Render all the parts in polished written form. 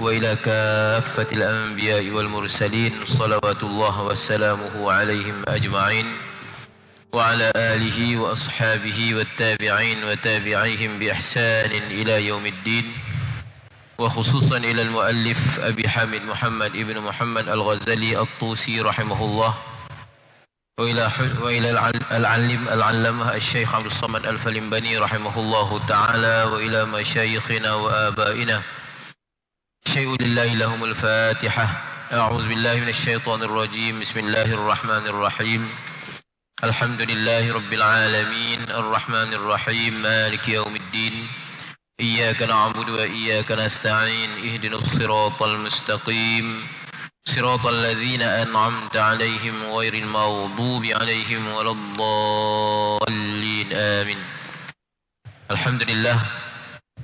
وإلى كافة الأنبياء والمرسلين صلوات الله وسلامه عليهم أجمعين وعلى آله وأصحابه والتابعين وتابعيهم بإحسان إلى يوم الدين، وخصوصا إلى المؤلف أبي حامد محمد ابن محمد الغزالي الطوسي رحمه الله، وإلى العلامة الشيخ عبد الصمد الفلمبني رحمه الله تعالى، وإلى مشايخنا وآبائنا. شيء لله لهم الفاتحة. أعوذ بالله من الشيطان الرجيم. بسم الله الرحمن الرحيم. الحمد لله رب العالمين الرحمن الرحيم مالك يوم الدين. إياك نعبد وإياك نستعين. اهدنا الصراط المستقيم صراط الذين أنعمت عليهم غير المغضوب عليهم ولا الضالين آمين. الحمد لله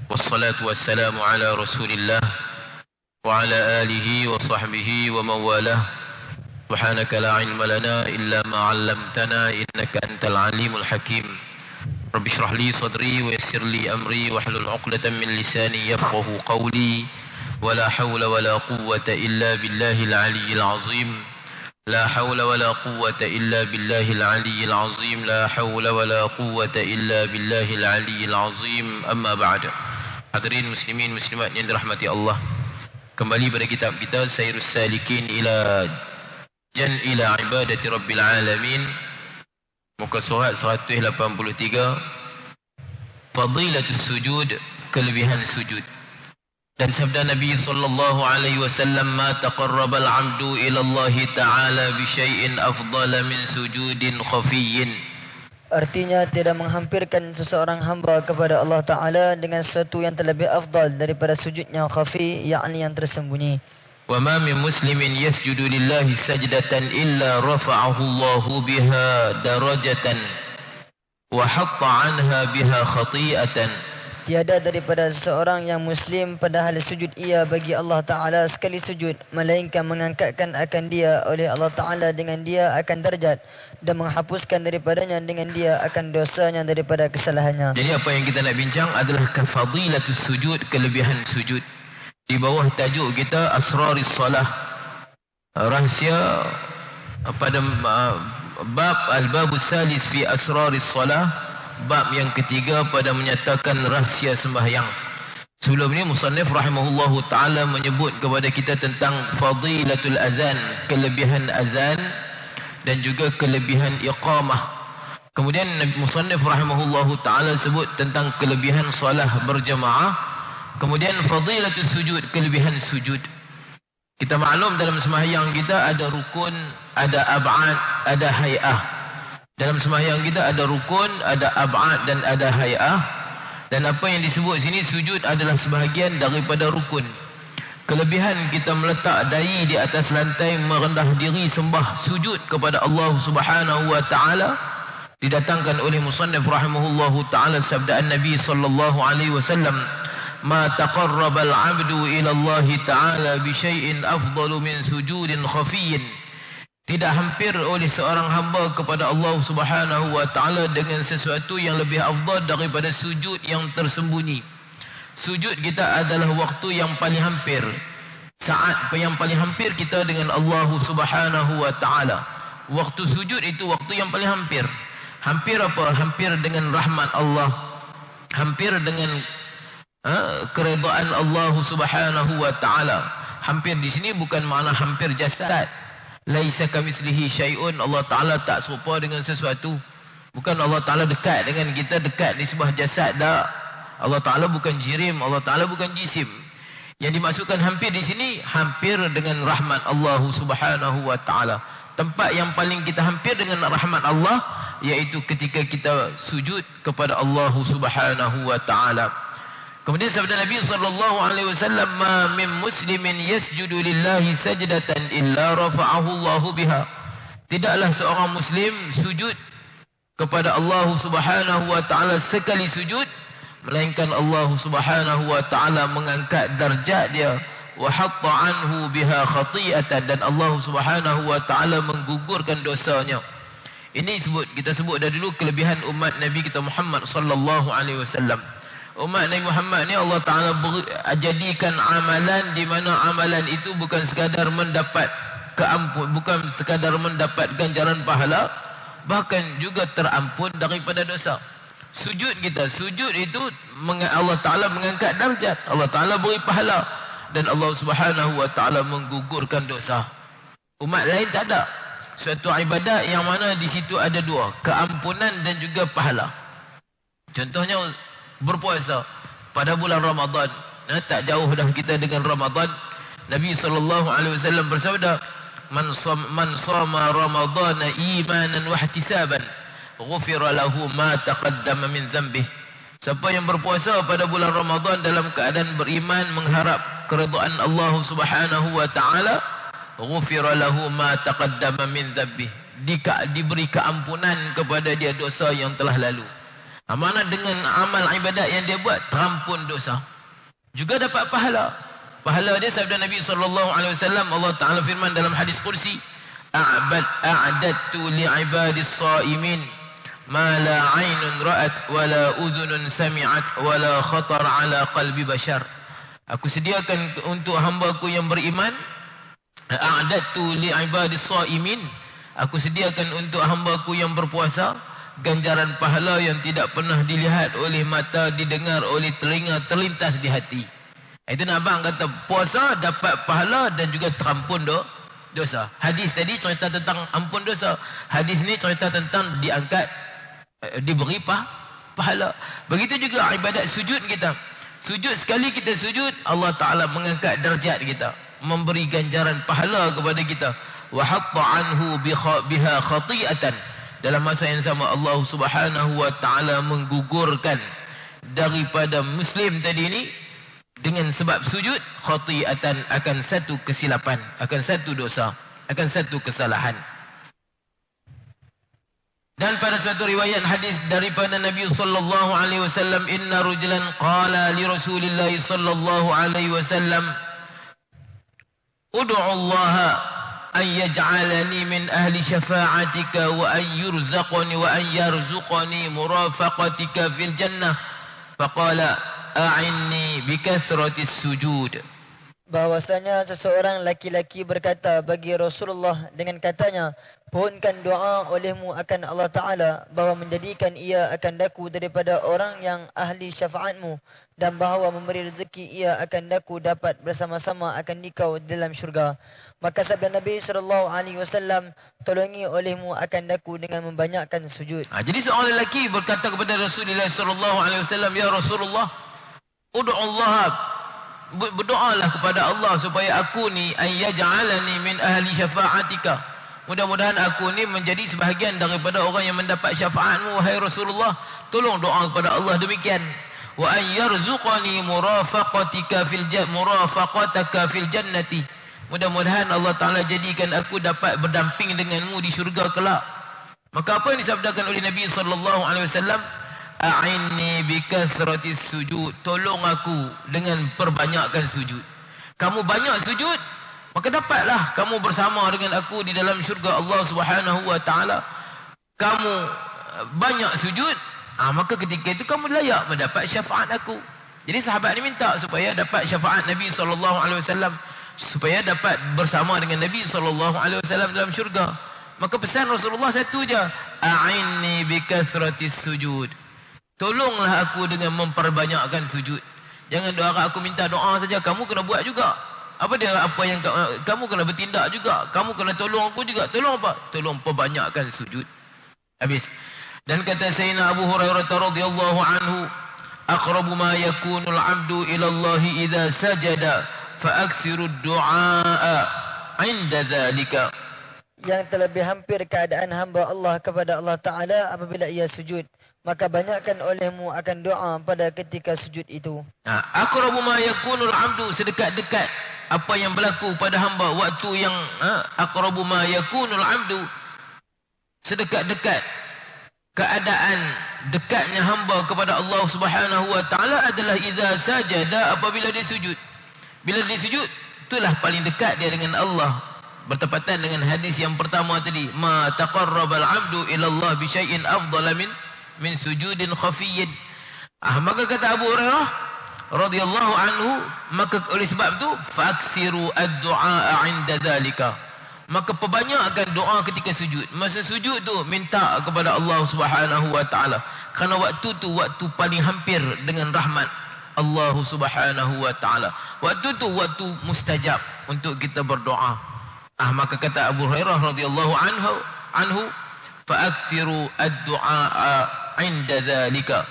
والصلاة والسلام على رسول الله وعلى آله وصحبه ومن والاه. سبحانك لا علم لنا إلا ما علمتنا إنك أنت العليم الحكيم. رب اشرح لي صدري ويسر لي أمري واحلل عقدة من لساني يفقه قولي. ولا حول ولا قوة إلا بالله العلي العظيم. لا حول ولا قوة إلا بالله العلي العظيم. لا حول ولا قوة إلا بالله العلي العظيم. أما بعد. Hadirin muslimin muslimat yang dirahmati Allah, kembali pada kitab kita Sayrus Salikin ila ibadati Rabbil Alamin, muka surat 183, Fadilatus Sujud, kelebihan sujud. Dan sabda Nabi sallallahu alaihi wasallam, ma taqarrabal 'abdu ila Allah ta'ala bi syai'in afdala min sujudin khafiyyin. Artinya tidak menghampirkan seseorang hamba kepada Allah Ta'ala dengan sesuatu yang terlebih afdal daripada sujud yang khafi, yakni yang tersembunyi. Wa ma min muslimin yasjudu lillahi sajdatan illa rafa'ahu Allahu biha darajatan wa hatta anha biha khati'atan. Tiada daripada seseorang yang muslim padahal sujud ia bagi Allah Ta'ala sekali sujud, melainkan mengangkatkan akan dia oleh Allah Ta'ala dengan dia akan darjat, dan menghapuskan daripadanya dengan dia akan dosanya daripada kesalahannya. Jadi apa yang kita nak bincang adalah kafadilatus sujud, kelebihan sujud. Di bawah tajuk kita Asraris Salah, rahsia pada bab Al-Babus Salis fi Asraris Salah, bab yang ketiga pada menyatakan rahsia sembahyang. Sebelum ini musannif rahimahullahu ta'ala menyebut kepada kita tentang fadilatul azan, kelebihan azan dan juga kelebihan iqamah. Kemudian musannif rahimahullahu ta'ala sebut tentang kelebihan solah berjamaah. Kemudian fadilatul sujud, kelebihan sujud. Kita maklum dalam sembahyang kita ada rukun, ada ab'ad, ada hay'ah. Dalam sembahyang kita ada rukun, ada ab'ad dan ada hay'ah. Dan apa yang disebut sini sujud adalah sebahagian daripada rukun. Kelebihan kita meletak dahi di atas lantai, merendah diri sembah sujud kepada Allah Subhanahu wa taala, didatangkan oleh musannif rahimahullahu taala sabda Nabi sallallahu alaihi wasallam, ma taqarrabal 'abdu ila Allah taala bi syai'in afdalu min sujudin khafiyyin. Tidak hampir oleh seorang hamba kepada Allah Subhanahu wa taala dengan sesuatu yang lebih afdal daripada sujud yang tersembunyi. Sujud kita adalah waktu yang paling hampir, saat yang paling hampir kita dengan Allah Subhanahu wa taala. Waktu sujud itu waktu yang paling hampir. Hampir apa? Hampir dengan rahmat Allah, hampir dengan keredaan Allah Subhanahu wa taala. Hampir di sini bukan makna hampir jasad. Laisa kamitslihi syai'un, Allah Ta'ala tak serupa dengan sesuatu. Bukan Allah Ta'ala dekat dengan kita, dekat di sebuah jasad, tak. Allah Ta'ala bukan jirim, Allah Ta'ala bukan jisim. Yang dimaksudkan hampir di sini, hampir dengan rahmat Allah Subhanahu wa Ta'ala. Tempat yang paling kita hampir dengan rahmat Allah, iaitu ketika kita sujud kepada Allah Subhanahu wa Ta'ala. Kemudian sabda Nabi sallallahu alaihi wasallam, ma min muslimin yasjudu lillahi sajdatan illa rafa'ahu Allahu biha. Tidaklah seorang muslim sujud kepada Allah Subhanahu wa taala sekali sujud, melainkan Allah Subhanahu wa taala mengangkat darjat dia, wa hatta anhu biha khati'atan, dan Allah Subhanahu wa taala menggugurkan dosanya. Ini kita sebut dah dulu kelebihan umat Nabi kita Muhammad sallallahu alaihi wasallam. umat Nabi Muhammad ni Allah Ta'ala jadikan amalan di mana amalan itu bukan sekadar mendapat bukan sekadar mendapat ganjaran pahala, bahkan juga terampun daripada dosa. Sujud kita, sujud itu Allah Ta'ala mengangkat darjat, Allah Ta'ala beri pahala, dan Allah Subhanahu Wa Ta'ala menggugurkan dosa. Umat lain tak ada suatu ibadat yang mana di situ ada dua, keampunan dan juga pahala. Contohnya berpuasa pada bulan Ramadan. Tak jauh dah kita dengan Ramadan. Nabi SAW bersabda, man sama Ramadana imanan wa ihtisaban ghufira lahu ma taqaddama min dhanbih. Siapa yang berpuasa pada bulan Ramadan dalam keadaan beriman, mengharap keridhaan Allah Subhanahu Wa Ta'ala, ghufira lahu ma taqaddama min dhanbih, diberi keampunan kepada dia dosa yang telah lalu. Mana dengan amal ibadat yang dia buat, terampun dosa, juga dapat pahala. Pahala dia, sabda Nabi SAW, Allah Ta'ala firman dalam hadis kursi, a'adadtu li'ibadis sa'imin ma la 'ainun ra'at wa la udhunun sami'at wa la khatar 'ala qalbi bashar. Aku sediakan untuk hamba-Ku yang beriman, a'adadtu li'ibadis sa'imin, aku sediakan untuk hamba-Ku yang berpuasa ganjaran pahala yang tidak pernah dilihat oleh mata, didengar oleh telinga, terlintas di hati. Itu nak abang kata puasa dapat pahala dan juga terampun dosa. Hadis tadi cerita tentang ampun dosa. Hadis ni cerita tentang diangkat, diberi pahala. Begitu juga ibadat sujud kita. Sujud, sekali kita sujud, Allah Ta'ala mengangkat darjat kita, memberi ganjaran pahala kepada kita. Wa hatta anhu biha khati'atan. Dalam masa yang sama Allah Subhanahu Wa Ta'ala menggugurkan daripada Muslim tadi ini dengan sebab sujud khati'atan, akan satu kesilapan, akan satu dosa, akan satu kesalahan. Dan pada suatu riwayat hadis daripada Nabi sallallahu alaihi wasallam, inna rajulan qala li Rasulillah sallallahu alaihi wasallam, ud'u Allah an yaj'alani min ahli syafa'atika wa an yarzuqani murafaqatika fil jannah. Faqala a'inni bikathratis sujud. Bahwasanya seseorang laki-laki berkata bagi Rasulullah dengan katanya, pohonkan doa olehmu akan Allah Ta'ala bahawa menjadikan ia akan daku daripada orang yang ahli syafaatmu, dan bahawa memberi rezeki ia akan daku dapat bersama-sama akan dikau dalam syurga. Maka sabda Nabi SAW, tolongi olehmu akan daku dengan membanyakkan sujud. Jadi seorang lelaki berkata kepada Rasulullah SAW, ya Rasulullah, ud'u Allah, berdoalah kepada Allah supaya aku ni ayyaj'alani min ahli syafa'atika, mudah-mudahan aku ni menjadi sebahagian daripada orang yang mendapat syafaatmu wahai Rasulullah. Tolong doa kepada Allah demikian. Wa ayyarzuqani murafaqataka fil jannati, mudah-mudahan Allah Ta'ala jadikan aku dapat berdamping denganmu di syurga kelak. Maka apa yang disabdakan oleh Nabi SAW, a'inni bikathratis sujud, tolong aku dengan perbanyakkan sujud. Kamu banyak sujud, maka dapatlah kamu bersama dengan aku di dalam syurga Allah Subhanahu Wa Ta'ala. Kamu banyak sujud, maka ketika itu kamu layak mendapat syafaat aku. Jadi sahabat ni minta supaya dapat syafaat Nabi SAW, supaya dapat bersama dengan Nabi SAW dalam syurga. Maka pesan Rasulullah satu je, a'inni bikathratis sujud, tolonglah aku dengan memperbanyakkan sujud. Jangan doa aku minta doa saja, kamu kena buat juga. Apa yang kamu kena bertindak juga. Kamu kena tolong aku juga. Tolong apa? Tolong perbanyakkan sujud. Habis. Dan kata Sayyidina Abu Hurairah radhiyallahu anhu, aqrabu ma yakunu al-'abdu ila Allah idza sajada fa aktsiru ad-du'a 'inda dzalika. Yang terlebih hampir keadaan hamba Allah kepada Allah Ta'ala apabila ia sujud, maka banyakkan olehmu akan doa pada ketika sujud itu. Aqrabu ma yakunul 'abdu, sedekat-dekat apa yang berlaku pada hamba waktu yang aqrabu ma yakunul 'abdu, sedekat-dekat keadaan dekatnya hamba kepada Allah Subhanahu Wa Ta'ala adalah idza sajada, apabila dia sujud. Bila dia sujud, itulah paling dekat dia dengan Allah. Bertepatan dengan hadis yang pertama tadi, ma taqarrabal 'abdu ila Allah bi syai'in afdala min sujudin khafiyyin. Maka kata Abu Hurairah radhiyallahu anhu, maka oleh sebab tu faksiru ad-du'a 'inda dzalika, maka perbanyakkan doa ketika sujud. Masa sujud tu minta kepada Allah Subhanahu wa taala, kerana waktu tu waktu paling hampir dengan rahmat Allah Subhanahu wa taala. Waktu tu waktu mustajab untuk kita berdoa. Maka kata Abu Hurairah radhiyallahu anhu faksiru ad-du'a 'inda dzalika,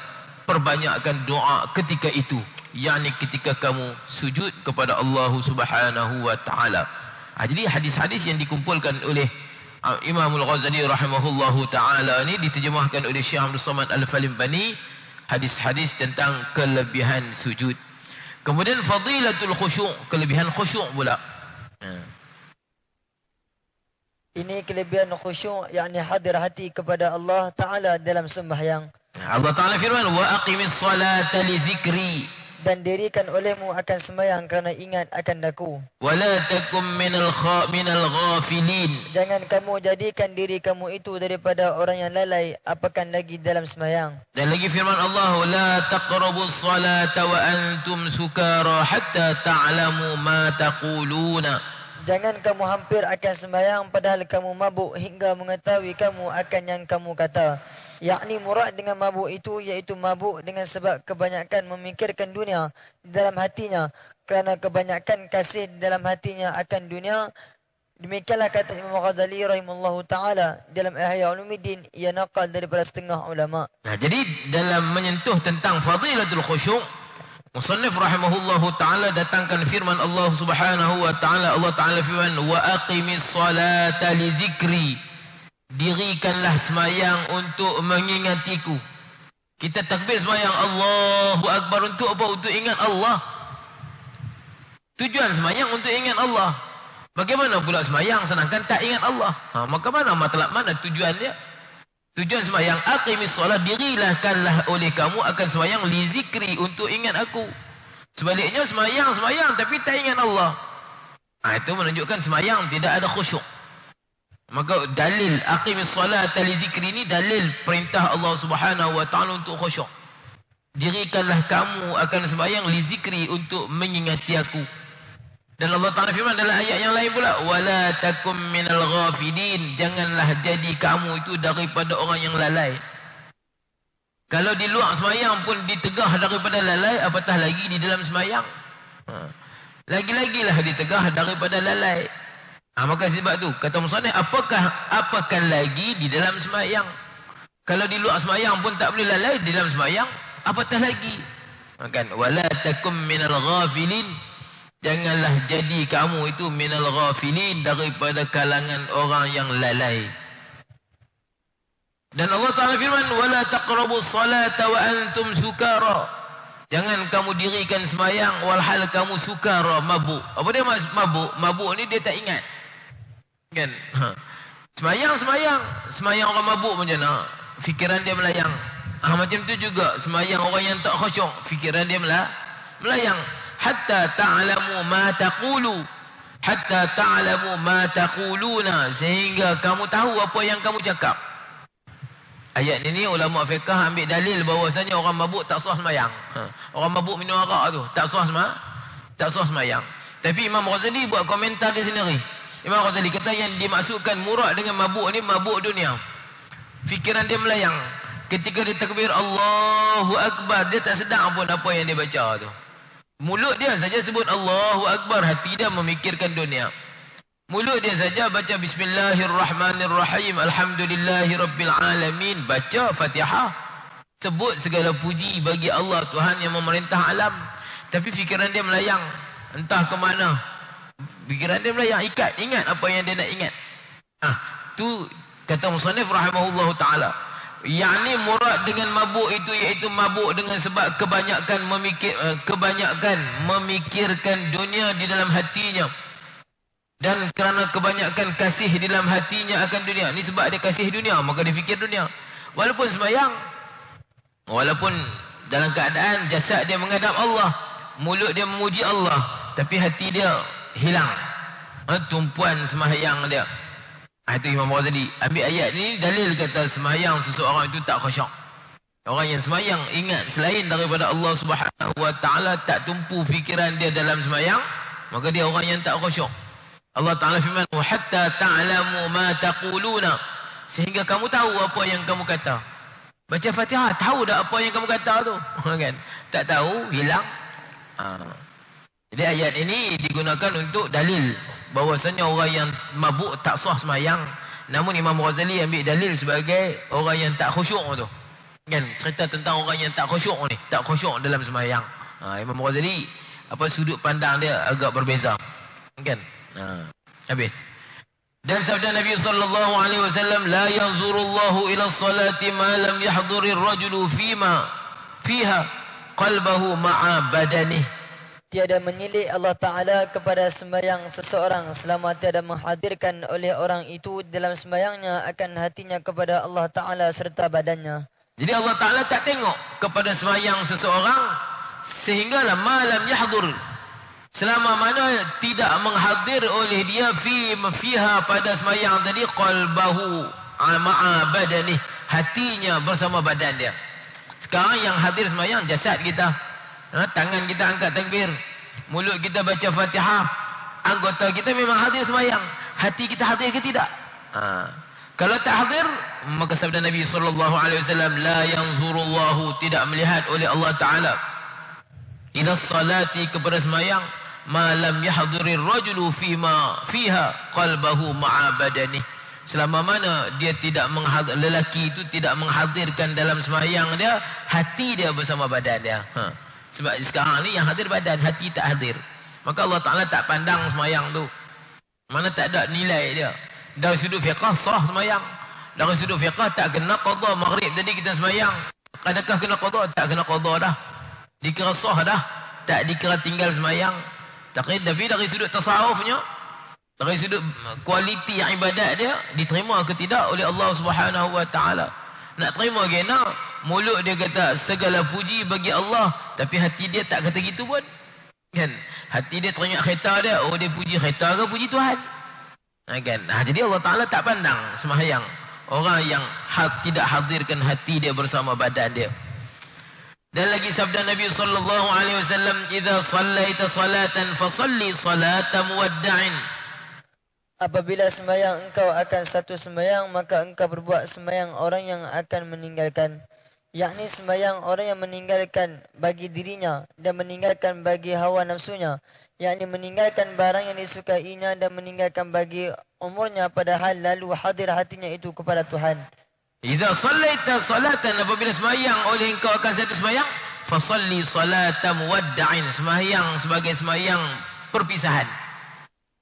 perbanyakkan doa ketika itu, yakni ketika kamu sujud kepada Allah Subhanahu wa taala. Jadi hadis-hadis yang dikumpulkan oleh Imam Al-Ghazali rahimahullahu taala ini diterjemahkan oleh Syekh Abdul Samad Al-Falimbani, hadis-hadis tentang kelebihan sujud. Kemudian fadilatul khusyuk, kelebihan khusyuk pula. Ini kelebihan khusyuk, yakni hadir hati kepada Allah taala dalam sembahyang. Allah Ta'ala firman, wa aqimis salata li zikri, dan dirikan olehmu akan sembahyang kerana ingat akan aku. Wa la takum minal ghafilin, jangan kamu jadikan diri kamu itu daripada orang yang lalai, apakan lagi dalam sembahyang. Dan lagi firman Allah, la taqrabus salata wa antum sukara hatta ta'lamu ma taquluna, jangan kamu hampir akan sembahyang padahal kamu mabuk hingga mengetahui kamu akan yang kamu kata. Yakni murad dengan mabuk itu iaitu mabuk dengan sebab kebanyakan memikirkan dunia dalam hatinya, kerana kebanyakan kasih dalam hatinya akan dunia. Demikianlah kata Imam Ghazali rahimahullahu taala dalam Ihya Ulumuddin, ia naqal daripada setengah ulama. Jadi dalam menyentuh tentang fadilatul khusyuk, musannif rahimahullahu taala datangkan firman Allah Subhanahu wa taala. Allah Taala firman, wa aqimis salata li zikri, dirikanlah semayang untuk mengingatiku. Kita takbir semayang Allahu Akbar untuk apa? Untuk ingat Allah. Tujuan semayang untuk ingat Allah. Bagaimana pula semayang sedangkan tak ingat Allah? Maka mana matlab, mana tujuan dia? Tujuan semayang aqimis solat, dirilahkanlah oleh kamu akan semayang li zikri, untuk ingat aku. Sebaliknya semayang tapi tak ingat Allah, itu menunjukkan semayang tidak ada khusyuk. Maka dalil aqimis salata li zikri ini dalil perintah Allah Subhanahu wa taala untuk khusyuk. Dirikanlah kamu akan sembahyang li zikri, untuk mengingati aku. Dan Allah Taala firman dalam ayat yang lain pula, wala takum minal ghafilin, janganlah jadi kamu itu daripada orang yang lalai. Kalau di luar sembahyang pun ditegah daripada lalai, apatah lagi di dalam sembahyang. Lagi-lagilah ditegah daripada lalai. Maka sebab tu kata musannif, apakan lagi di dalam sembahyang. Kalau di luar sembahyang pun tak boleh lalai, di dalam sembahyang apatah lagi. Kan, wala takum minal ghafilin, janganlah jadi kamu itu minal ghafilin, daripada kalangan orang yang lalai. Dan Allah Taala firman, wala taqrabus salata wa antum sukara, jangan kamu dirikan sembahyang walhal kamu sukara, mabuk. Apa dia mabuk? Mabuk ni dia tak ingat. Kan? Semayang orang mabuk macam mana? Fikiran dia melayang. Macam tu juga semayang orang yang tak khusyuk, fikiran dia melayang. Hatta ta'lamu ma taqulu, hatta ta'lamu ma taquluna, sehingga kamu tahu apa yang kamu cakap. Ayat ini ulama fiqh ambil dalil bahawasanya orang mabuk tak sah semayang. Orang mabuk minum arak tu tak sah semayang. Tapi Imam Ghazali buat komentar dia sendiri. Imam Ghazali kata yang dimaksudkan murad dengan mabuk ni mabuk dunia. Fikiran dia melayang. Ketika dia takbir Allahu Akbar, dia tak sedar pun apa yang dia baca tu. Mulut dia saja sebut Allahu Akbar, hati dia memikirkan dunia. Mulut dia saja baca Bismillahirrahmanirrahim, Alhamdulillahirabbil alamin, baca Fatihah, sebut segala puji bagi Allah Tuhan yang memerintah alam. Tapi fikiran dia melayang entah ke mana. Fikiran dia melayang, ingat apa yang dia nak ingat. Tu kata musannif rahimahullahu taala, yakni murad dengan mabuk itu iaitu mabuk dengan sebab kebanyakan memikirkan dunia di dalam hatinya, dan kerana kebanyakan kasih di dalam hatinya akan dunia. Ni sebab dia kasih dunia, maka dia fikir dunia. Walaupun sembahyang, walaupun dalam keadaan jasad dia menghadap Allah, mulut dia memuji Allah, tapi hati dia hilang tumpuan sembahyang dia. Itu Imam Ghazali ambil ayat ni dalil kata sembahyang seseorang itu tak khusyuk. Orang yang semayang ingat selain daripada Allah Subhanahu wa taala, tak tumpu fikiran dia dalam semayang, maka dia orang yang tak khusyuk. Allah Taala firman, "Wa hatta ta'lamu ma taquluna." Sehingga kamu tahu apa yang kamu kata. Baca Fatihah, tahu dah apa yang kamu kata tu. Kan? Tak tahu, hilang. Jadi ayat ini digunakan untuk dalil bahawasanya orang yang mabuk tak sah semayang. Namun Imam Ghazali ambil dalil sebagai orang yang tak khusyuk tu. Kan, cerita tentang orang yang tak khusyuk ni, tak khusyuk dalam sembahyang. Imam Ghazali sudut pandang dia agak berbeza. Kan? Habis. Dan sabda Nabi sallallahu alaihi wasallam, la yanzurullahu ila salati ma lam yahdhurir rajulu fiha qalbahu ma'a badanihi. Tiada menyilik Allah Ta'ala kepada sembahyang seseorang selama tiada menghadirkan oleh orang itu dalam sembahyangnya akan hatinya kepada Allah Ta'ala serta badannya. Jadi Allah Ta'ala tak tengok kepada sembahyang seseorang sehinggalah malam yahdur. Selama mana tidak menghadir oleh dia fiha pada sembahyang tadi qalbahu ma'a badani, hatinya bersama badan dia. Sekarang yang hadir sembahyang jasad kita. Tangan kita angkat takbir, mulut kita baca Fatihah, anggota kita memang hadir sembahyang. Hati kita hadir ke tidak? Kalau tak hadir, maka sabda Nabi sallallahu alaihi wasallam, la yanzurullahu, tidak melihat oleh Allah Taala ila salati, kepada sembahyang, ma lam yahdurir rajulu fiha qalbahu ma'a badani, selama mana dia tidak lelaki itu tidak menghadirkan dalam sembahyang dia hati dia bersama badan dia. Sebab sekarang ni yang hadir badan, hati tak hadir. Maka Allah Ta'ala tak pandang semayang tu. Mana tak ada nilai dia. Dari sudut fiqah sah semayang. Dari sudut fiqah tak kena qadha maghrib tadi kita semayang. Adakah kena qadha? Tak kena qadha dah. Dikira sah dah. Tak dikira tinggal semayang. Tapi dari sudut tasawufnya, dari sudut kualiti ibadat dia, diterima ke tidak oleh Allah Subhanahu wa taala. Nak terima ke nak? Mulut dia kata segala puji bagi Allah, tapi hati dia tak kata gitu pun. Kan? Hati dia teringat kereta dia, oh dia puji kereta ke puji Tuhan? Kan? Jadi Allah Ta'ala tak pandang sembahyang orang yang tidak hadirkan hati dia bersama badan dia. Dan lagi sabda Nabi sallallahu alaihi wasallam, "Idza shallaita salatan fasalli salata muwadda'in." Apabila sembahyang engkau akan satu sembahyang, maka engkau berbuat sembahyang orang yang akan meninggalkan. Yakni sembahyang orang yang meninggalkan bagi dirinya dan meninggalkan bagi hawa nafsunya. Yakni meninggalkan barang yang disukainya dan meninggalkan bagi umurnya, padahal lalu hadir hatinya itu kepada Tuhan. Idza sallaita salatan, apabila sembahyang oleh engkau akan satu sembahyang, fasalli salata muwadda'in, sembahyang sebagai sembahyang perpisahan.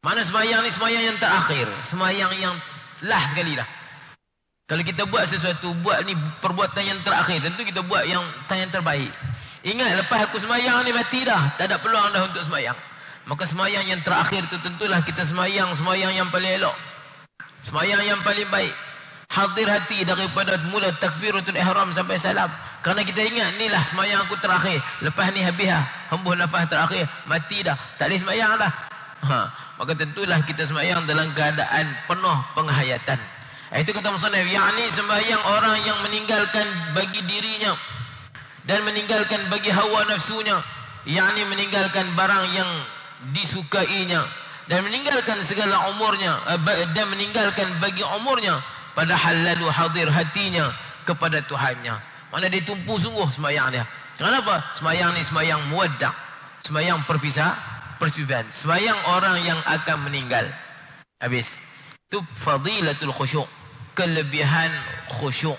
Mana sembahyang ni sembahyang yang terakhir, sembahyang yang last sekali dah. Kalau kita buat sesuatu, buat ni perbuatan yang terakhir, tentu kita buat yang terbaik. Ingat, lepas aku sembahyang ni mati dah, tak ada peluang dah untuk sembahyang. Maka sembahyang yang terakhir tu tentulah kita sembahyang yang paling elok, sembahyang yang paling baik. Hadir hati daripada mula takbiratul ihram sampai salam. Kerana kita ingat, inilah sembahyang aku terakhir. Lepas ni habis dah, hembus nafas terakhir, mati dah, tak boleh sembahyang dah. Maka tentulah kita sembahyang dalam keadaan penuh penghayatan. Itu kata musannif, yakni sembahyang orang yang meninggalkan bagi dirinya dan meninggalkan bagi hawa nafsunya, yakni meninggalkan barang yang disukainya dan meninggalkan segala umurnya, dan meninggalkan bagi umurnya, padahal lalu hadir hatinya kepada Tuhannya. Mana dia tumpu sungguh sembahyang dia. Kenapa? Sembahyang ni sembahyang muwadda', sembahyang perpisahan, sembahyang orang yang akan meninggal. Habis. Itu fadilatul khusyuk, kelebihan khusyuk.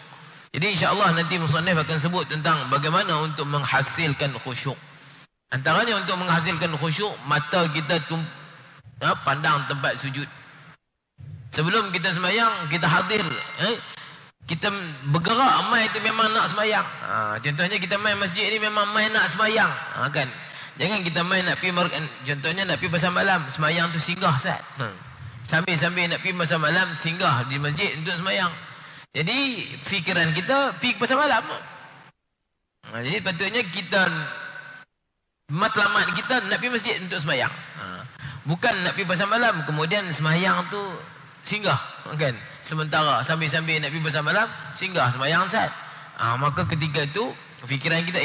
Jadi insya-Allah nanti musannif akan sebut tentang bagaimana untuk menghasilkan khusyuk. Antaranya untuk menghasilkan khusyuk, mata kita pandang tempat sujud. Sebelum kita sembahyang, kita hadir, kita bergerak mai itu memang nak sembahyang. Contohnya kita main masjid ni memang main nak sembahyang, kan? Jangan kita main nak pergi, contohnya nak pergi pasar malam, sembahyang tu singgah Ustaz. Sambil-sambil nak pergi pasar malam, singgah di masjid untuk sembahyang. Jadi fikiran kita pergi pasar malam. Jadi patutnya kita, matlamat kita nak pergi masjid untuk sembahyang. Bukan nak pergi pasar malam kemudian sembahyang tu singgah, kan? Sementara sambil-sambil nak pergi pasar malam, singgah sembahyang Ustaz. Maka ketika itu fikiran kita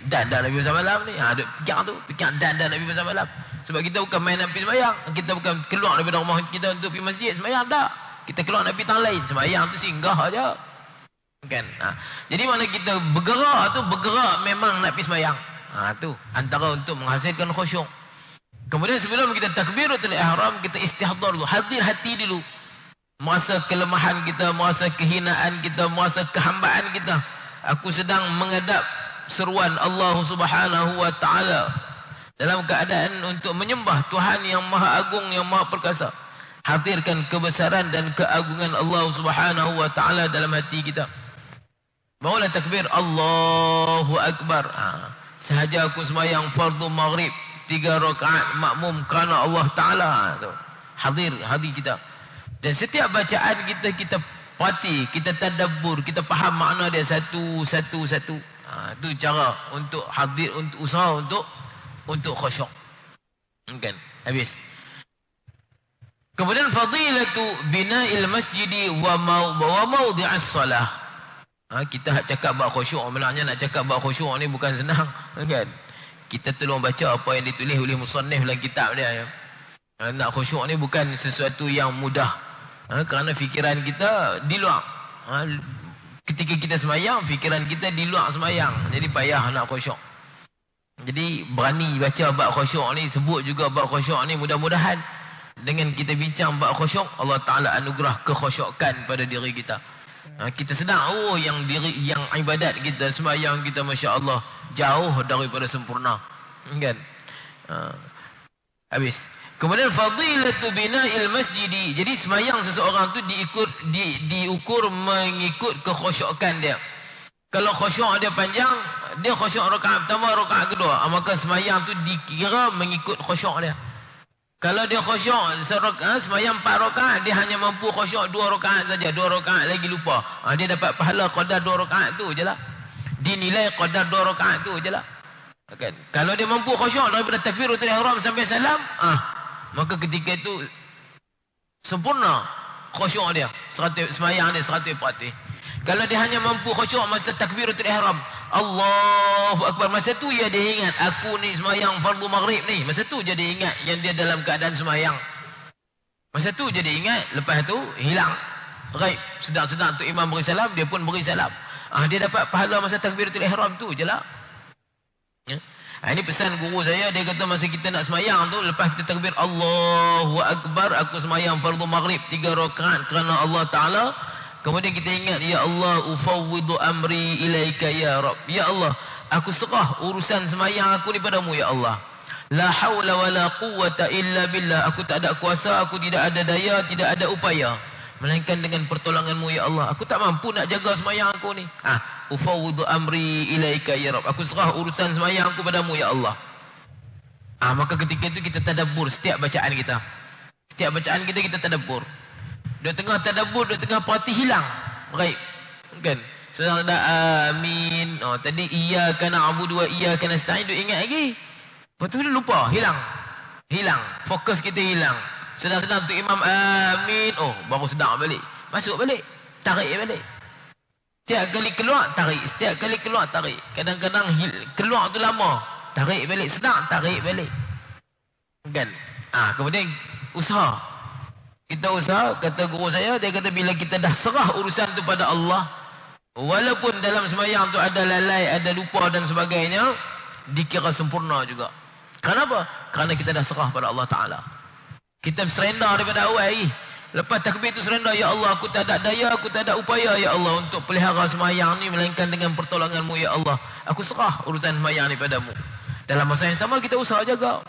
dandan Nabi SAW ni. Ada fikir tu, fikir dandan Nabi SAW. Sebab kita bukan main nak pergi sembahyang. Kita bukan keluar daripada rumah kita untuk pergi masjid sembahyang, tak. Kita keluar nak pergi tangan lain. Sembahyang tu singgah aja. Kan? Jadi mana kita bergerak tu, bergerak memang nak pergi sembahyang. Tu antara untuk menghasilkan khusyuk. Kemudian sebelum kita takbiratul ihram, kita istihdar dulu, hadir hati dulu. Merasa kelemahan kita, merasa kehinaan kita, merasa kehambaan kita. Aku sedang menghadap seruan Allah Subhanahu wa taala dalam keadaan untuk menyembah Tuhan yang Maha Agung, yang Maha Perkasa. Hadirkan kebesaran dan keagungan Allah Subhanahu wa taala dalam hati kita. Barulah takbir Allahu Akbar. Sahaja aku sembahyang fardu maghrib 3 rakaat makmum kerana Allah Taala tu. Hadir kita. Dan setiap bacaan kita perhati, kita tadabbur, kita faham makna dia satu. Itu cara untuk hadir, untuk usaha untuk khusyuk. Kan? Habis. Kemudian fadilatu bina'il masjidi wa mawdi'as salah. Kita cakap bab khusyuk, sebenarnya nak cakap bab khusyuk ni bukan senang, kan? Kita tolong baca apa yang ditulis oleh musannif dalam kitab dia. Nak khusyuk ni bukan sesuatu yang mudah. Kerana fikiran kita di luar. Ketika kita sembahyang, fikiran kita di luar sembahyang. Jadi payah nak khusyuk. Jadi berani baca bab khusyuk ni, sebut juga bab khusyuk ni, mudah-mudahan dengan kita bincang bab khusyuk, Allah Taala anugerah kekhusyukan pada diri kita. Kita sedar yang ibadat kita, sembahyang kita, masya-Allah, jauh daripada sempurna. Kan? Habis. Kemudian fadilatu bina'il masjidi. Jadi sembahyang seseorang tu diukur mengikut kekhusyukan dia. Kalau khusyuk dia panjang, dia khusyuk rakaat pertama, rakaat kedua, maka sembahyang tu dikira mengikut khusyuk dia. Kalau dia khusyuk sembahyang 4 rakaat, dia hanya mampu khusyuk 2 rakaat saja, 2 rakaat lagi lupa. Dia dapat pahala qadar 2 rakaat tu jelah. Dinilai qadar 2 rakaat tu jelah. Kan? Kalau dia mampu khusyuk daripada takbiratul ihram sampai salam, maka ketika itu sempurna khusyuk dia, sembahyang dia 100%. Kalau dia hanya mampu khusyuk masa takbiratul ihram, Allahu Akbar, masa tu dia ingat aku ni sembahyang fardu maghrib ni, masa tu dia ingat yang dia dalam keadaan sembahyang. Masa tu dia ingat, lepas tu hilang ghaib. Sedang-sedang tu imam beri salam, dia pun beri salam. Dia dapat pahala masa takbiratul ihram tu jelah. Ini pesan guru saya, dia kata masa kita nak sembahyang tu, lepas kita takbir Allahu Akbar, aku sembahyang fardu maghrib 3 rakaat kerana Allah Taala. Kemudian kita ingat, ya Allah, ufawwidu amri ilaika ya Rabb. Ya Allah, aku serah urusan sembahyang aku ni padamu ya Allah. La haula wala quwwata illa billah. Aku tak ada kuasa, aku tidak ada daya, tidak ada upaya, melainkan dengan pertolonganmu ya Allah. Aku tak mampu nak jaga sembahyang aku ni. Ufawwidu amri ilaika ya Rabb. Aku serah urusan sembahyang aku padamu ya Allah. Maka ketika itu kita tadabbur setiap bacaan kita. Setiap bacaan kita tadabbur. Duk tengah tadabbur, duk tengah perhati, hilang ghaib. Kan? Sedang ada amin. Tadi iyyaka na'budu wa iyyaka nasta'in, duk ingat lagi. Lepas tu dia lupa, hilang. Fokus kita hilang. Sedang-sedang tu imam amin, baru sedar balik. Masuk balik, tarik balik. Setiap kali keluar, tarik. Setiap kali keluar, tarik. Kadang-kadang keluar tu lama, tarik balik. Sedar, tarik balik. Kan? Kemudian usaha. Kita usaha, kata guru saya, dia kata bila kita dah serah urusan tu pada Allah, walaupun dalam sembahyang tu ada lalai, ada lupa dan sebagainya, dikira sempurna juga. Kenapa? Kerana kita dah serah pada Allah Ta'ala. Kita surrender daripada awal lagi. Lepas takbir tu surrender, ya Allah, aku tak ada daya, aku tak ada upaya ya Allah untuk pelihara sembahyang ni, melainkan dengan pertolonganmu ya Allah. Aku serah urusan sembahyang ni padamu. Dalam masa yang sama kita usaha jaga.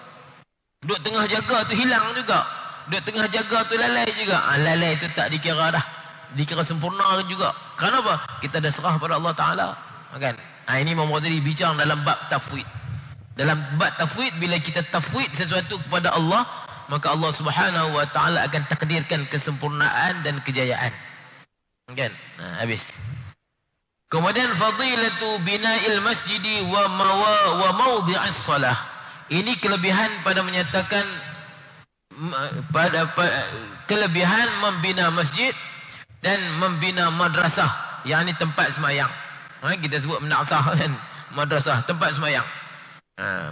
Duk tengah jaga tu hilang juga. Duk tengah jaga tu lalai juga. Lalai tu tak dikira dah. Dikira sempurna juga. Kenapa? Kita dah serah pada Allah Ta'ala. Kan? Ini Imam Ghazali bincang dalam bab tafwid. Dalam bab tafwid, bila kita tafwid sesuatu kepada Allah, maka Allah Subhanahu wa Ta'ala akan takdirkan kesempurnaan dan kejayaan. Kan? Habis. Kemudian fadilatu bina'il masjidi wa mawdi'as salah. Ini kelebihan pada menyatakan kelebihan membina masjid dan membina madrasah, yakni tempat sembahyang. Kita sebut madrasah kan, madrasah tempat sembahyang.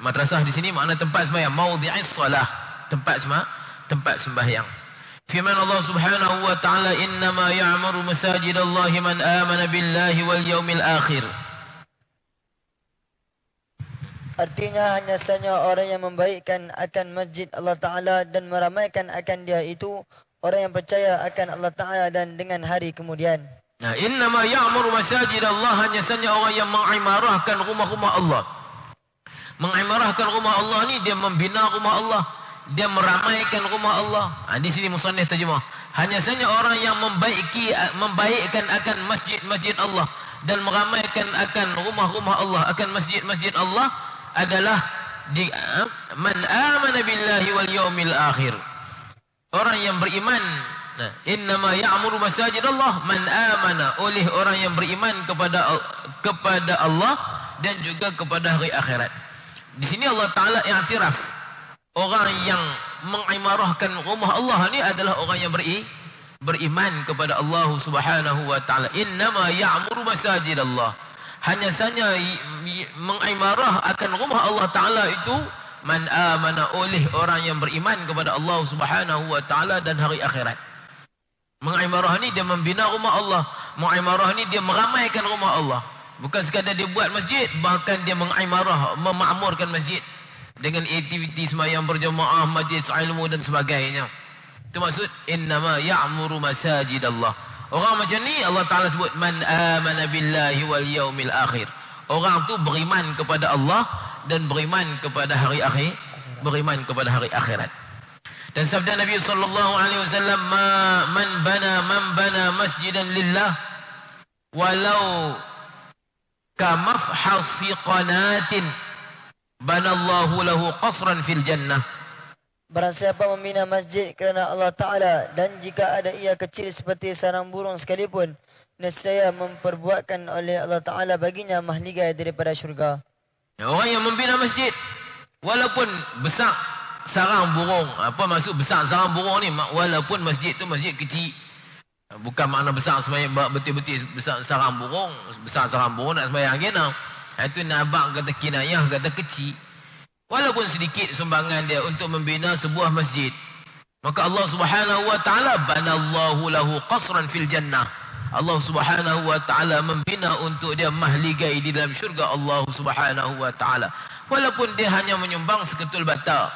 Madrasah di sini makna tempat sembahyang, maudhi'is salah, tempat sembahyang. Firman Allah Subhanahu wa taala, innama ya'muru masajidallahi man amana billahi wal yaumil akhir. Artinya hanya saja orang yang membaikkan akan masjid Allah Ta'ala dan meramaikan akan dia itu orang yang percaya akan Allah Ta'ala dan dengan hari kemudian. Nah, innama ya'muru masajid Allah, hanya saja orang yang mengimarahkan rumah-rumah Allah. Mengimarahkan rumah Allah ni, dia membina rumah Allah, dia meramaikan rumah Allah. Di sini musannif terjemah. Hanya saja orang yang membaikkan akan masjid-masjid Allah dan meramaikan akan rumah-rumah Allah, akan masjid-masjid Allah adalah man amana billahi wal yaumil akhir. Orang yang beriman. Nah, innama ya'muru masajid Allah man amana, oleh orang yang beriman kepada Allah dan juga kepada hari akhirat. Di sini Allah Ta'ala i'tiraf, orang yang mengimarahkan rumah Allah ni adalah orang yang beriman kepada Allah Subhanahu wa taala. Innama ya'muru masajid Allah, hanya saja mengimarah akan rumah Allah Ta'ala itu man amana, oleh orang yang beriman kepada Allah Subhanahu wa taala dan hari akhirat. Mengimarah ni dia membina rumah Allah, mengimarah ni dia meramaikan rumah Allah. Bukan sekadar dia buat masjid, bahkan dia mengimarah, memakmurkan masjid dengan aktiviti sembahyang berjemaah, majlis ilmu dan sebagainya. Itu maksud innama ya'muru masajid Allah. Orang macam ni Allah Ta'ala sebut man amana billahi wal yaumil akhir. Orang tu beriman kepada Allah dan beriman kepada hari akhir, beriman kepada hari akhirat. Dan sabda Nabi sallallahu alaihi wasallam, man bana masjidan lillah walau kamafhasi qanatin banallahu lahu qasran fil jannah. Barang siapa membina masjid kerana Allah Ta'ala dan jika ada ia kecil seperti sarang burung sekalipun, nescaya memperbuatkan oleh Allah Ta'ala baginya mahligai daripada syurga. Orang yang membina masjid walaupun besar sarang burung, apa maksud besar sarang burung ni? Walaupun masjid tu masjid kecil, bukan makna besar sembahyang betul-betul besar sarang burung nak sembahyang kena. Itu nabak kata kinayah, kata kecil. Walaupun sedikit sumbangan dia untuk membina sebuah masjid, maka Allah Subhanahu wa taala banallahu lahu qasran fil jannah. Allah Subhanahu wa taala membina untuk dia mahligai di dalam syurga Allah Subhanahu wa taala. Walaupun dia hanya menyumbang seketul bata,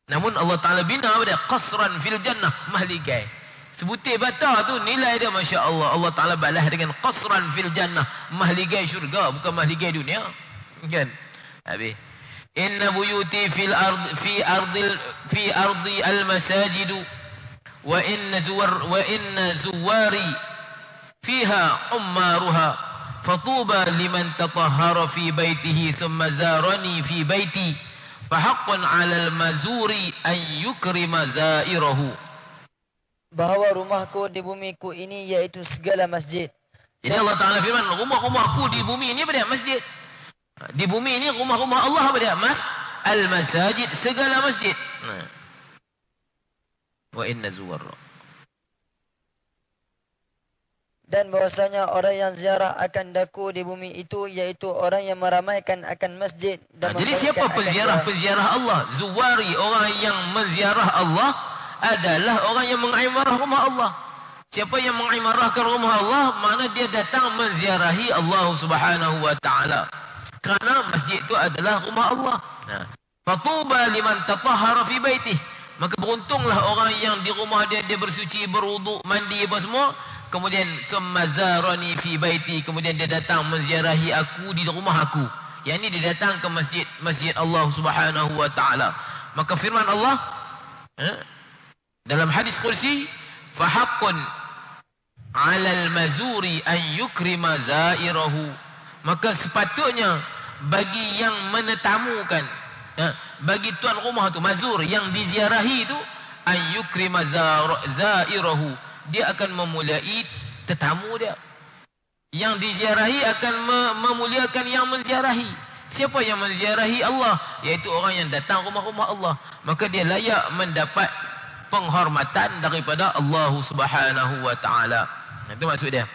namun Allah Ta'ala bina dia qasran fil jannah, mahligai. Sebutir bata tu nilai dia Masya Allah. Allah Ta'ala balas dengan qasran fil jannah, mahligai syurga, bukan mahligai dunia. Kan? Habis. Inna buyuti fi ardi al-masajidu wa inna zuwari fiha ummaruha fatuba liman tatahhara fi baitihi thumma zarani fi baiti fahaqqun 'alal mazuri an yukrima zairahu. Bahawa rumahku di bumiku ini iaitu segala masjid. Jadi Allah Ta'ala firman, rumah-rumahku di bumi ini apa dia? Masjid. Di bumi ini rumah-rumah Allah apa dia? Al-masajid, segala masjid. Wa inna zuwarra. Dan bahwasanya orang yang ziarah akan daku di bumi itu iaitu orang yang meramaikan akan masjid dan jadi siapa penziarah Allah? Zuwari, orang yang menziarah Allah adalah orang yang mengimarah rumah Allah. Siapa yang mengimarahkan rumah Allah, makna dia datang menziarahi Allah Subhanahu wa taala. Kerana masjid itu adalah rumah Allah. Fatuba liman tatahhara fi baitih. Maka beruntunglah orang yang di rumah dia bersuci, berwuduk, mandi apa semua. Kemudian summa zarani fi baiti, kemudian dia datang menziarahi aku di rumah aku. Yang ini dia datang ke masjid Allah Subhanahu wa taala. Maka firman Allah dalam hadis kursi, fahaqqun 'alal mazuri an yukrima zairahu. Maka sepatutnya bagi yang menetamukan, bagi tuan rumah tu, mazur yang diziarahi itu, an yukrima zairahu, dia akan memuliai tetamu dia. Yang diziarahi akan memuliakan yang menziarahi. Siapa yang menziarahi Allah? Iaitu orang yang datang rumah-rumah Allah. Maka dia layak mendapat penghormatan daripada Allah Subhanahu wa taala. Itu maksud dia.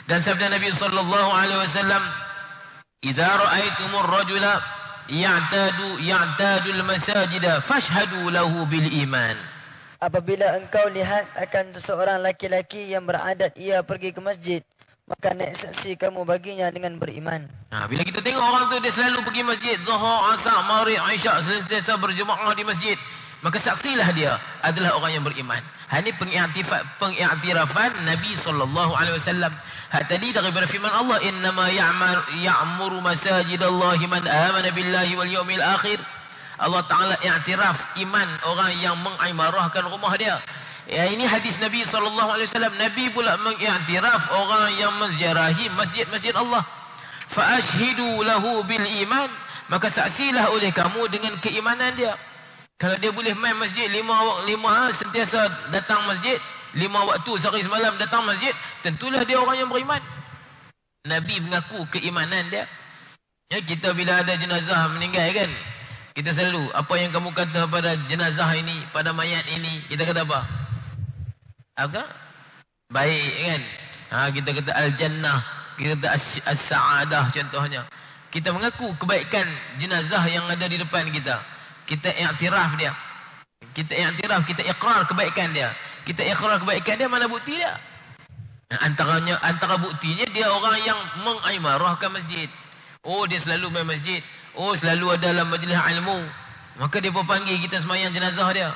Dan sabda Nabi sallallahu alaihi wasallam, "Idza ra'aitumur rajula ya'tadul masajida fashhadu lahu bil iman." Apabila engkau lihat akan seseorang laki-laki yang beradat ia pergi ke masjid, maka naik saksi kamu baginya dengan beriman. Bila kita tengok orang tu dia selalu pergi masjid, Zuhur, Asar, Maghrib, Isyak, sentiasa berjemaah di masjid, maka saksilah dia adalah orang yang beriman. Ini pengiktirafan Nabi sallallahu alaihi wasallam. Tadi daripada firman Allah, "Innama ya'muru masajidallahi man amana billahi wal yawmil akhir." Allah Ta'ala iktiraf iman orang yang mengimarahkan rumah dia. Ini hadis Nabi SAW. Nabi pula mengiktiraf orang yang menziarahi masjid-masjid Allah. Fa'ashhidu lahu bil iman. Maka saksilah oleh kamu dengan keimanan dia. Kalau dia boleh main masjid lima sentiasa datang masjid, 5 waktu sehari semalam datang masjid, tentulah dia orang yang beriman. Nabi mengaku keimanan dia. Kita bila ada jenazah meninggal kan, kita selalu, apa yang kamu kata pada jenazah ini, pada mayat ini, kita kata apa? Apa? Baik kan? Kita kata al-jannah, kita kata as-sa'adah contohnya. Kita mengaku kebaikan jenazah yang ada di depan kita. Kita iktiraf dia. Kita iktiraf, kita iqrar kebaikan dia. Kita iqrar kebaikan dia, mana bukti dia? Antara buktinya dia orang yang mengimarahkan masjid. Oh, dia selalu main masjid. Oh, selalu ada dalam majlis ilmu. Maka dia pun panggil kita semayang jenazah dia.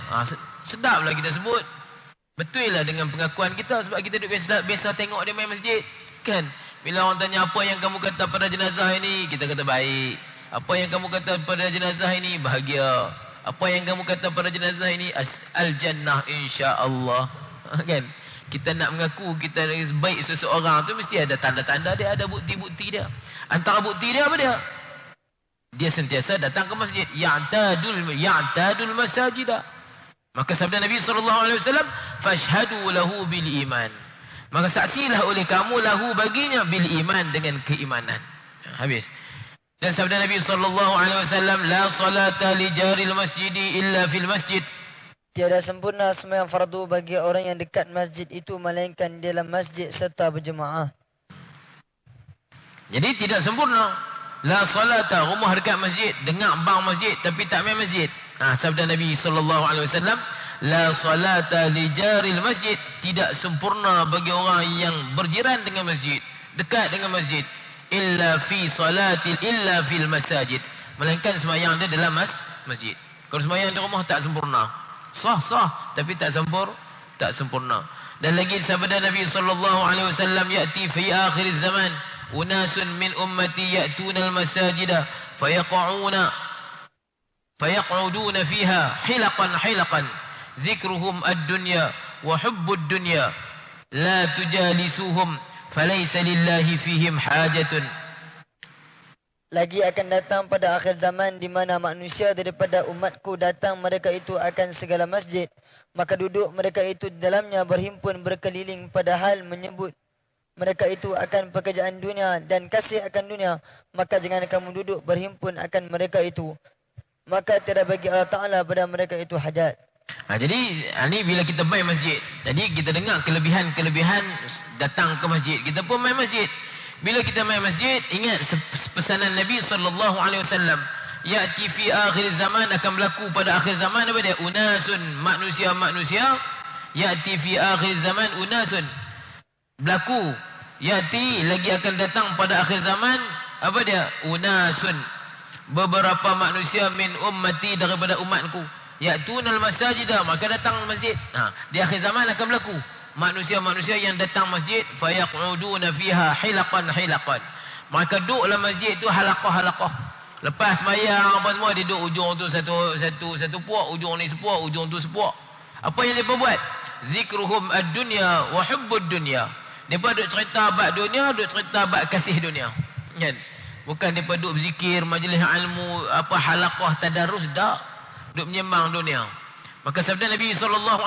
Sedaplah kita sebut. Betul lah dengan pengakuan kita, sebab kita duduk biasa tengok dia main masjid. Kan? Bila orang tanya apa yang kamu kata pada jenazah ini, kita kata baik. Apa yang kamu kata pada jenazah ini, bahagia. Apa yang kamu kata pada jenazah ini, al-jannah insya-Allah. Kan? Kita nak mengaku kita baik seseorang tu mesti ada tanda-tanda dia, ada bukti-bukti dia. Antara bukti dia apa dia? Dia sentiasa datang ke masjid. Ya'tadul masajida. Maka sabda Nabi SAW, fashhadu lahu bil iman. Maka saksilah oleh kamu lahu baginya bil iman, dengan keimanan. Habis. Dan sabda Nabi SAW, la salata li jaril masjidi illa fil masjid. Tiada sempurna sembahyang fardu bagi orang yang dekat masjid itu melainkan di dalam masjid serta berjemaah. Jadi tidak sempurna. La salata, rumah dekat masjid, dengar bang masjid tapi tak main masjid. Sabda Nabi SAW, la salata li jaril masjid, tidak sempurna bagi orang yang berjiran dengan masjid, dekat dengan masjid, illa fil masajid, melainkan sembahyang dia dalam masjid. Kalau sembahyang di rumah tak sempurna. Sah tapi tak sempurna. Dan lagi sabda Nabi SAW, ya'ti fi akhir zaman unasun min ummati ya'tuna al-masajida fayaq'uduna fiha hilaqan dhikruhum ad-dunya wa hubbud dunya la tujalisuhum falaysa lillahi fihim hajatun. Lagi akan datang pada akhir zaman di mana manusia daripada umatku datang, mereka itu akan segala masjid, maka duduk mereka itu di dalamnya berhimpun berkeliling, padahal menyebut mereka itu akan pekerjaan dunia dan kasih akan dunia, maka jangan kamu duduk berhimpun akan mereka itu, maka tiada bagi Allah Ta'ala pada mereka itu hajat. Jadi ini bila kita main masjid, tadi kita dengar kelebihan datang ke masjid, kita pun main masjid. Bila kita main masjid, ingat pesanan Nabi SAW, ya'ti fi akhir zaman, akan berlaku pada akhir zaman apa dia? Unasun, manusia, ya'ti fi akhir zaman unasun, berlaku, ya'ti, lagi akan datang pada akhir zaman apa dia? Unasun, beberapa manusia min ummati, daripada umatku, ya'tunal masajidah, maka datang masjid. Di akhir zaman akan berlaku manusia-manusia yang datang masjid, fayaq'uduna fiha hilaqan, maka duduklah masjid itu halaqah. Lepas sembahyang apa semua, dia duduk ujung tu satu puak, ujung ni sepuak, ujung tu sepuak. Apa yang mereka buat? Zikruhum ad-dunya wa hubbud dunya. Mereka duduk cerita bab dunia, duduk cerita bab kasih dunia. Kan? Bukan mereka duduk berzikir, majlis ilmu, apa halaqah tadarus, dak. Duduk menyembang dunia. Maka sabda Nabi SAW,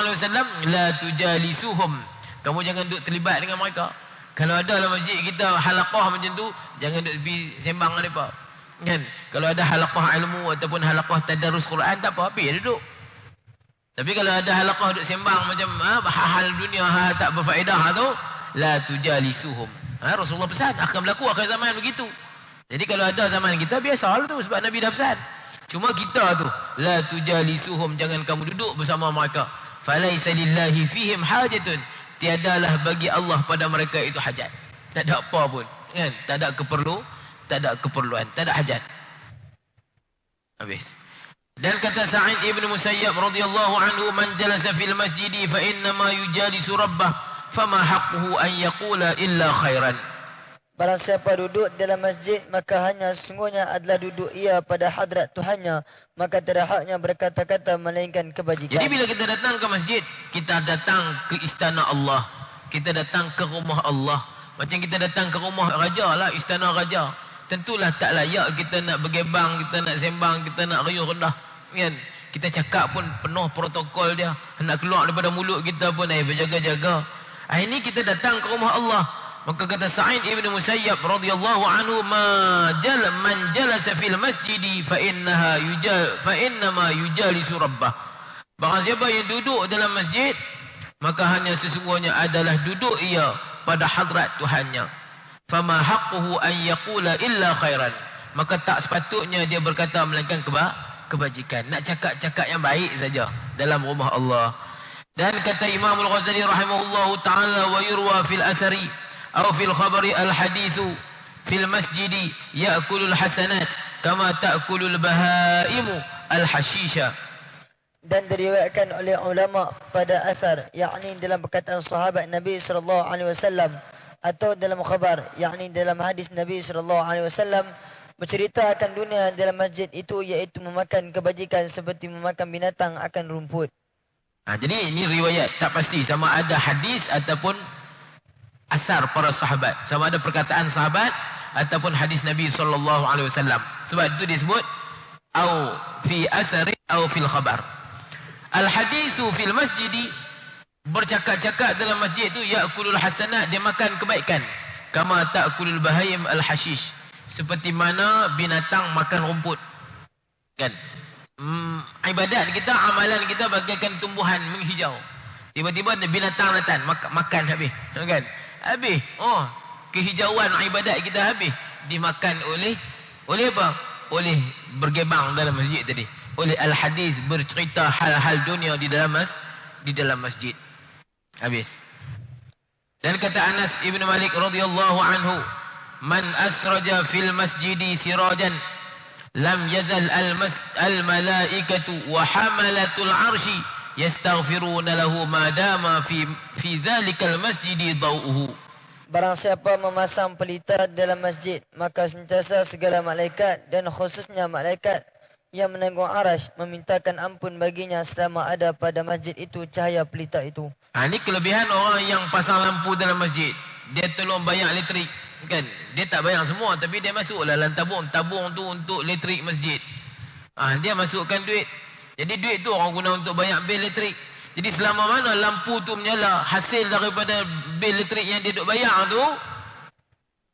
la tujalisuhum, kamu jangan duduk terlibat dengan mereka. Kalau ada dalam masjid kita halaqah macam tu, jangan duduk pergi sembang dengan mereka. Kan? Kalau ada halaqah ilmu ataupun halaqah tadarus Quran, tak apa, pergi duduk. Tapi kalau ada halaqah duduk sembang macam hal-hal dunia, hal tak berfaedah tu, la tujalisuhum, Rasulullah pesan akan berlaku akhir zaman begitu. Jadi kalau ada zaman kita biasalah tu sebab Nabi dah pesan. Cuma kita tu la tujalisuhum, jangan kamu duduk bersama mereka. Falaisa lillahi fihim hajatun, tiadalah bagi Allah pada mereka itu hajat. Tak ada apa pun, kan? Tak ada keperluan, tak ada hajat. Habis. Dan kata Sa'id ibn Musayyab radhiyallahu anhu, man jalasa fil masjidi fa inna ma yujalisu rabbah fama haqquhu an yaqula illa khairan. Barang siapa duduk dalam masjid, maka hanya sesungguhnya adalah duduk ia pada hadrat Tuhannya, maka tidak haknya berkata-kata melainkan kebajikan. Jadi bila kita datang ke masjid, kita datang ke istana Allah, kita datang ke rumah Allah. Macam kita datang ke rumah raja lah, istana raja. Tentulah tak layak kita nak bergebang, kita nak sembang, kita nak riuh rendah, kan? Kita cakap pun penuh protokol dia. Nak keluar daripada mulut kita pun berjaga-jaga. Ini kita datang ke rumah Allah. Maka kata Sa'id ibn Musayyab radhiyallahu anhu, man jalasa fil masjidi fa innama yujalisu rabbah. Barang siapa yang duduk dalam masjid, maka hanya sesungguhnya adalah duduk ia pada hadrat Tuhannya. Fama haqquhu an yaqula illa khairan. Maka tak sepatutnya dia berkata melainkan kebajikan. Nak cakap-cakap yang baik saja dalam rumah Allah. Dan kata Imam Al-Ghazali rahimahullahu ta'ala, wa yurwa fil athari atau fil khabari al-hadithu fil masjidi ya'kulul hasanat kama ta'kulul bahaimu al-hashisha. Dan diriwayatkan oleh ulama pada athar, yakni dalam perkataan sahabat Nabi SAW, atau dalam khabar, yakni dalam hadis Nabi SAW, bercerita akan dunia dalam masjid itu, iaitu memakan kebajikan seperti memakan binatang akan rumput. Jadi ini riwayat, tak pasti sama ada hadis ataupun asar para sahabat, sama ada perkataan sahabat ataupun hadis Nabi SAW. Sebab itu disebut au fi asari au fil khabar. Al hadisu fil masjidi, bercakap-cakap dalam masjid itu, ya'kulul hasanat, dia makan kebaikan, kama ta'kulul bahaim al hashish, seperti mana binatang makan rumput, kan? Ibadat kita, amalan kita bagaikan tumbuhan menghijau. Tiba-tiba ada binatang datang makan habis, kan? Habis. Kehijauan ibadat kita habis, dimakan oleh apa? Oleh bergebang dalam masjid tadi. Oleh al-hadis, bercerita hal-hal dunia di dalam masjid. Habis. Dan kata Anas ibn Malik radhiyallahu anhu, man asraja fil masjidi sirajan lam yazal al-malaikatu wa hamalatul arshi yastaghfiruna lahu ma dama fi dhalikal masjidi dawuhu. Barang siapa memasang pelita dalam masjid, maka sentiasa segala malaikat dan khususnya malaikat yang menanggung arash memintakan ampun baginya selama ada pada masjid itu cahaya pelita itu. Ini kelebihan orang yang pasang lampu dalam masjid. Dia tolong bayar elektrik, kan? Dia tak bayar semua, tapi dia masuklah dalam tabung tu untuk elektrik masjid. Dia masukkan duit. Jadi duit tu orang guna untuk bayar bil elektrik. Jadi selama mana lampu tu menyala, hasil daripada bil elektrik yang dia duk bayar tu,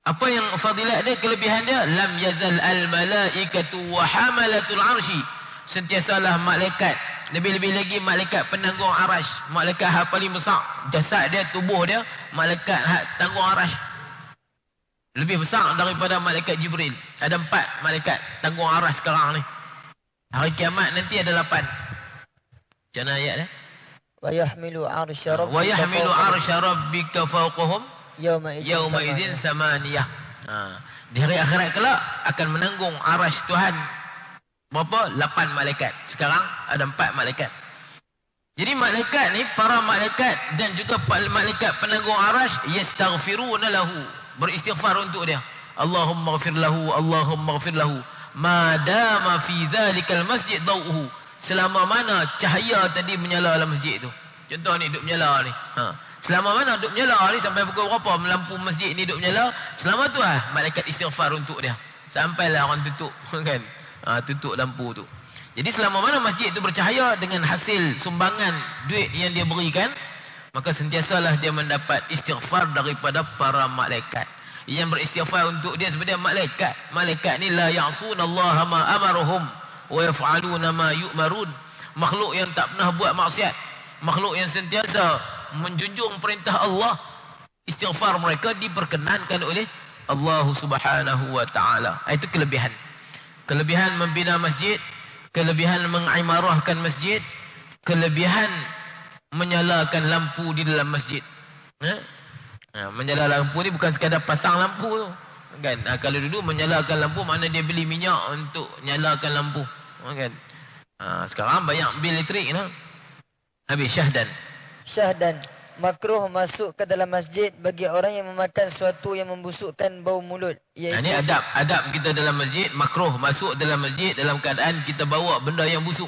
apa yang fadilat dia, kelebihan dia, lam yazal al malaikatu wa hamalatul arshi, sentiasalah malaikat, lebih-lebih lagi malaikat penanggung arash, malaikat hak paling besar, jasad dia, tubuh dia, malaikat hak tanggung arash lebih besar daripada malaikat Jibril. Ada 4 malaikat tanggung arash sekarang ni. Hari kiamat nanti ada 8. Macam mana ayat dia? Wa yahmilu arsya rabbika fawqahum Yawma idzin samaniyah. Di hari akhirat kelak akan menanggung arash Tuhan berapa? 8 malaikat. Sekarang ada 4 malaikat. Jadi malaikat ni, para malaikat dan juga malaikat penanggung arash, yastaghfiruna lahu, beristighfar untuk dia. Allahumma ghafir lahu ma dama fi dhalikal masjid dawuhu, selama mana cahaya tadi menyala dalam masjid tu. Contoh ni duk menyala ni. Selama mana duk menyala ni, sampai pukul berapa lampu masjid ni duk menyala, selama tu malaikat istighfar untuk dia. Sampailah orang tutup, kan? Tutup lampu tu. Jadi selama mana masjid tu bercahaya dengan hasil sumbangan duit yang dia berikan, maka sentiasalah dia mendapat istighfar daripada para malaikat. Yang beristighfar untuk dia sebenarnya malaikat. Malaikat ni la ya'sunallaha ma amaruhum wa yaf'aluna ma yu'marun. Makhluk yang tak pernah buat maksiat, makhluk yang sentiasa menjunjung perintah Allah istighfar mereka diperkenankan oleh Allah Subhanahu wa taala. Itu kelebihan. Kelebihan membina masjid, kelebihan mengimarahkan masjid, kelebihan menyalakan lampu di dalam masjid. Menyalakan lampu ni bukan sekadar pasang lampu tu. Kan? Kalau dulu menyalakan lampu makna dia beli minyak untuk nyalakan lampu. Kan? Sekarang banyak bil elektrik. Habis syahdan. Syahdan. Makruh masuk ke dalam masjid bagi orang yang memakan sesuatu yang membusukkan bau mulut. Ini adab kita dalam masjid. Makruh masuk dalam masjid dalam keadaan kita bawa benda yang busuk.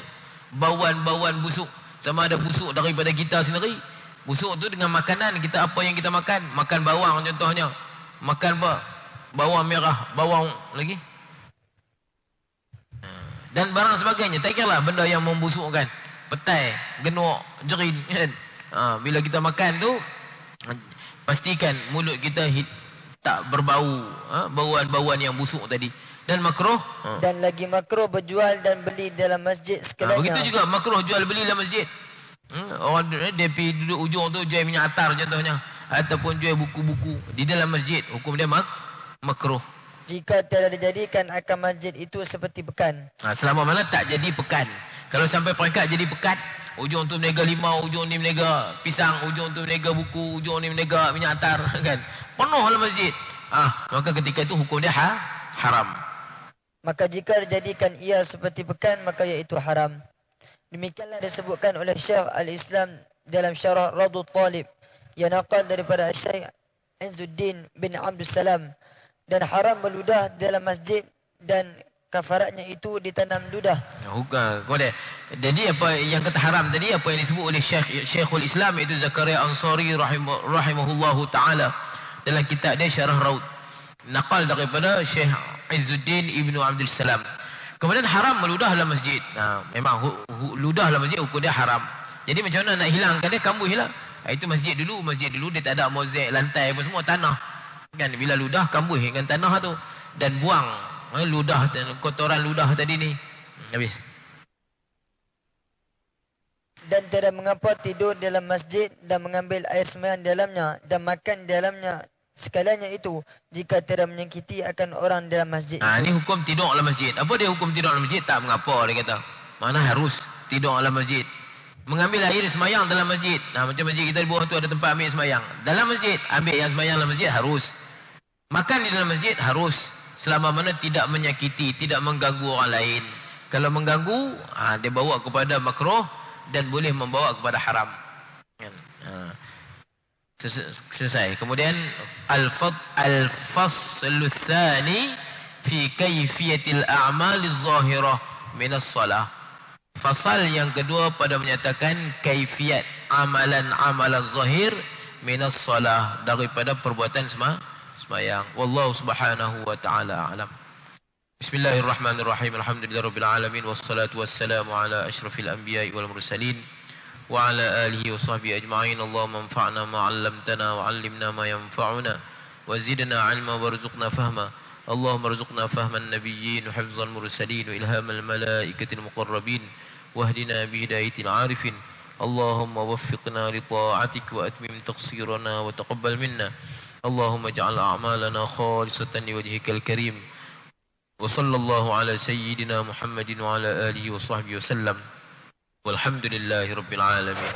Bauan-bauan busuk. Sama ada busuk daripada kita sendiri. Busuk tu dengan makanan kita, apa yang kita makan. Makan bawang contohnya. Makan apa? Bawang merah, bawang lagi. Dan barang sebagainya. Tak kira lah benda yang membusukkan. Petai, genuk, jerin. Kan? Bila kita makan tu, pastikan mulut kita tak berbau bauan-bauan yang busuk tadi. Dan makruh. Dan lagi makruh berjual dan beli dalam masjid sekalian. Begitu juga makruh jual beli dalam masjid. Orang dia pergi duduk ujung tu jual minyak atar contohnya. Ataupun jual buku-buku di dalam masjid. Hukum dia makruh. Jika tiada dijadikan akan masjid itu seperti pekan. Selama mana tak jadi pekan. Kalau sampai peringkat jadi pekan, ujung tu menega limau, ujung ni menega pisang, ujung tu menega buku, ujung ni menega minyak atar, kan? Penuhlah masjid. Maka ketika itu hukum dia haram. Maka jika dijadikan ia seperti pekan, maka iaitu haram. Demikianlah disebutkan oleh Syekh Al-Islam dalam syarah Radul Talib yang nakal daripada Syekh Izzuddin bin Abdul Salam. Dan haram meludah dalam masjid dan kafaratnya itu ditanam ludah. Jadi apa yang kata haram tadi, apa yang disebut oleh Syekhul Islam iaitu Zakaria Ansari rahimahullahu ta'ala dalam kitab dia Syarah Raud. Naqal daripada Syekh Izzuddin ibnu Abdul Salam. Kemudian haram meludah dalam masjid. Memang ludah dalam masjid hukum dia haram. Jadi macam mana nak hilangkan dia? Kambuh hilang. Itu masjid dulu dia tak ada mozaik, lantai apa semua tanah. Kan bila ludah kambuh dengan tanah tu dan buang ludah, kotoran ludah tadi ni. Habis. Dan tidak mengapa tidur dalam masjid dan mengambil air sembahyang dalamnya dan makan dalamnya sekaliannya itu jika tidak menyakiti akan orang dalam masjid. Ini hukum tidur dalam masjid. Apa dia hukum tidur dalam masjid? Tak mengapa dia kata. Mana harus tidur dalam masjid. Mengambil air sembahyang dalam masjid. Macam masjid kita di bawah tu ada tempat ambil sembahyang. Dalam masjid, ambil yang sembahyang dalam masjid harus. Makan di dalam masjid harus. Selama mana tidak menyakiti, tidak mengganggu orang lain. Kalau mengganggu, dia bawa kepada makruh dan boleh membawa kepada haram. Selesai. Kemudian al-faslu tsani fi kayfiyatil a'mal az-zahirah min as-salah. Fasal yang kedua pada menyatakan kaifiat amalan-amalan zahir min as-salah, daripada perbuatan sembahyang. Wallahu subhanahu wa ta'ala a'lam. Bismillahirrahmanirrahim. Alhamdulillahirabbil alamin wassalatu wassalamu ala asyrafil anbiya'i wal mursalin wa ala alihi wa sahbihi ajma'in. Allahumma anfa'na ma 'allamtana wa 'allimna ma yanfa'una wa zidna 'ilma warzuqna fahma. Allahumma arzuqna fahman nabiyyin wa hifdzal mursalin wa ilhamal malaikatil muqarrabin wahdina bihidayatil 'arifin. Allahumma waffiqna li ta'atik wa atmim taqsirana wa taqabbal minna. Allahumma ij'al a'malana khalisatan liwajhikal karim. Wa sallallahu ala sayyidina Muhammadin wa ala alihi wa sahbihi wa sallam. Walhamdulillahi rabbil alamin.